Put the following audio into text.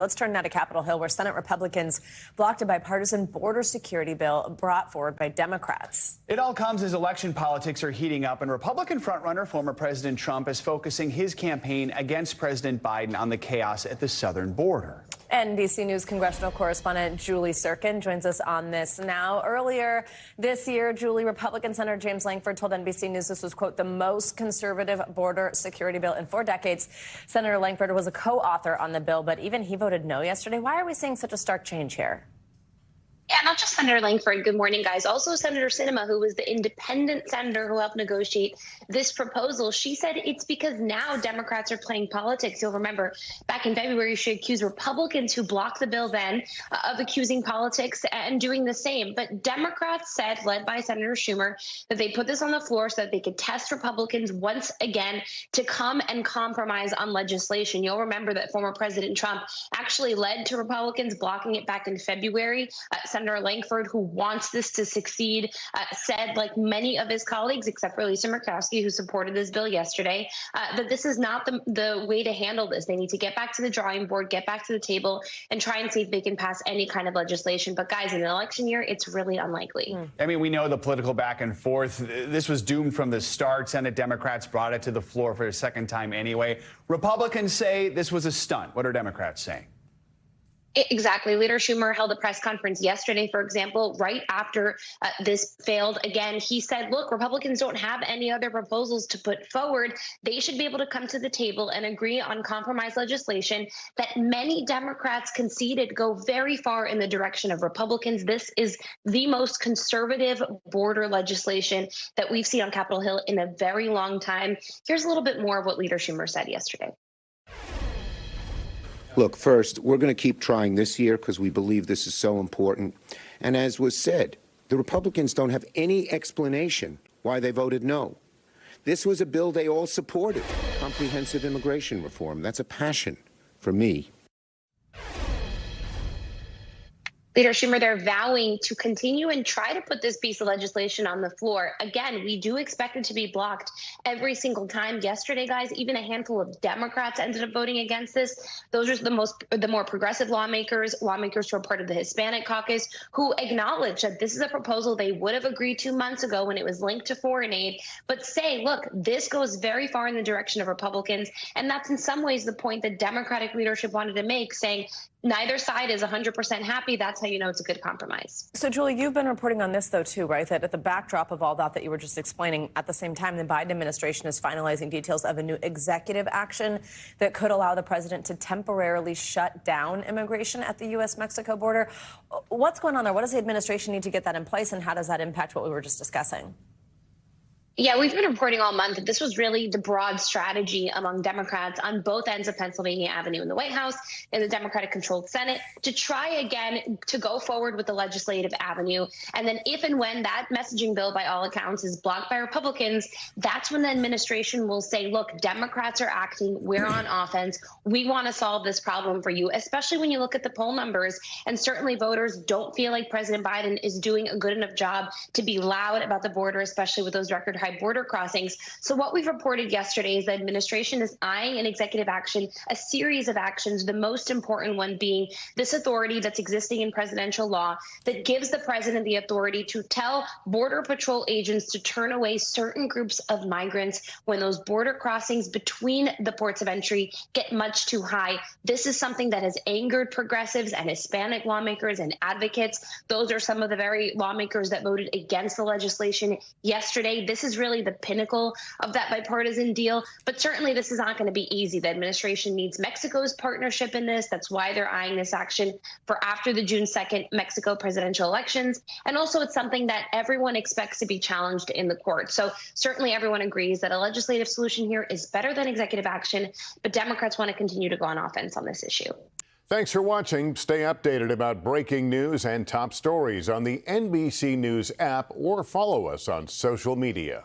Let's turn now to Capitol Hill, where Senate Republicans blocked a bipartisan border security bill brought forward by Democrats. It all comes as election politics are heating up, and Republican frontrunner former President Trump is focusing his campaign against President Biden on the chaos at the southern border. NBC News congressional correspondent Julie Tsirkin joins us on this now. Earlier this year, Julie, Republican Senator James Lankford told NBC News this was, quote, the most conservative border security bill in 4 decades. Senator Lankford was a co-author on the bill, but even he voted no yesterday. Why are we seeing such a stark change here? Yeah, not just Senator Lankford. Good morning, guys. Also Senator Sinema, who was the independent senator who helped negotiate this proposal. She said it's because now Democrats are playing politics. You'll remember back in February, she accused Republicans who blocked the bill then of accusing politics and doing the same. But Democrats said, led by Senator Schumer, that they put this on the floor so that they could test Republicans once again to come and compromise on legislation. You'll remember that former President Trump actually led to Republicans blocking it back in February. Senator Lankford, who wants this to succeed, said, like many of his colleagues, except for Lisa Murkowski, who supported this bill yesterday, that this is not the way to handle this. They need to get back to the drawing board, get back to the table, and try and see if they can pass any kind of legislation. But guys, in an election year, it's really unlikely. I mean, we know the political back and forth. This was doomed from the start. Senate Democrats brought it to the floor for a second time anyway. Republicans say this was a stunt. What are Democrats saying? Exactly. Leader Schumer held a press conference yesterday, for example, right after this failed again. He said, look, Republicans don't have any other proposals to put forward. They should be able to come to the table and agree on compromise legislation that many Democrats conceded go very far in the direction of Republicans. This is the most conservative border legislation that we've seen on Capitol Hill in a very long time. Here's a little bit more of what Leader Schumer said yesterday. Look, first, we're going to keep trying this year because we believe this is so important. And as was said, the Republicans don't have any explanation why they voted no. This was a bill they all supported, comprehensive immigration reform. That's a passion for me. Leader Schumer, they're vowing to continue and try to put this piece of legislation on the floor. Again, we do expect it to be blocked every single time. Yesterday, guys, even a handful of Democrats ended up voting against this. Those are the more progressive lawmakers who are part of the Hispanic caucus, who acknowledge that this is a proposal they would have agreed to months ago when it was linked to foreign aid, but say, look, this goes very far in the direction of Republicans. And that's in some ways the point that Democratic leadership wanted to make, saying neither side is 100% happy. That's how you know it's a good compromise. So, Julie, you've been reporting on this, though, too, right? That at the backdrop of all that you were just explaining, at the same time, the Biden administration is finalizing details of a new executive action that could allow the president to temporarily shut down immigration at the U.S.-Mexico border. What's going on there? What does the administration need to get that in place, and how does that impact what we were just discussing? Yeah, we've been reporting all month that this was really the broad strategy among Democrats on both ends of Pennsylvania Avenue in the White House and the Democratic-controlled Senate to try again to go forward with the legislative avenue. And then if and when that messaging bill, by all accounts, is blocked by Republicans, that's when the administration will say, look, Democrats are acting. We're on offense. We want to solve this problem for you, especially when you look at the poll numbers. And certainly voters don't feel like President Biden is doing a good enough job to be loud about the border, especially with those record high border crossings. So what we've reported yesterday is the administration is eyeing an executive action, a series of actions, the most important one being this authority that's existing in presidential law that gives the president the authority to tell Border Patrol agents to turn away certain groups of migrants when those border crossings between the ports of entry get much too high. This is something that has angered progressives and Hispanic lawmakers and advocates. Those are some of the very lawmakers that voted against the legislation yesterday. This is really the pinnacle of that bipartisan deal. But certainly this is not going to be easy. The administration needs Mexico's partnership in this. That's why they're eyeing this action for after the June 2nd Mexico presidential elections. And also it's something that everyone expects to be challenged in the court. So certainly everyone agrees that a legislative solution here is better than executive action, but Democrats want to continue to go on offense on this issue. Thanks for watching. Stay updated about breaking news and top stories on the NBC News app or follow us on social media.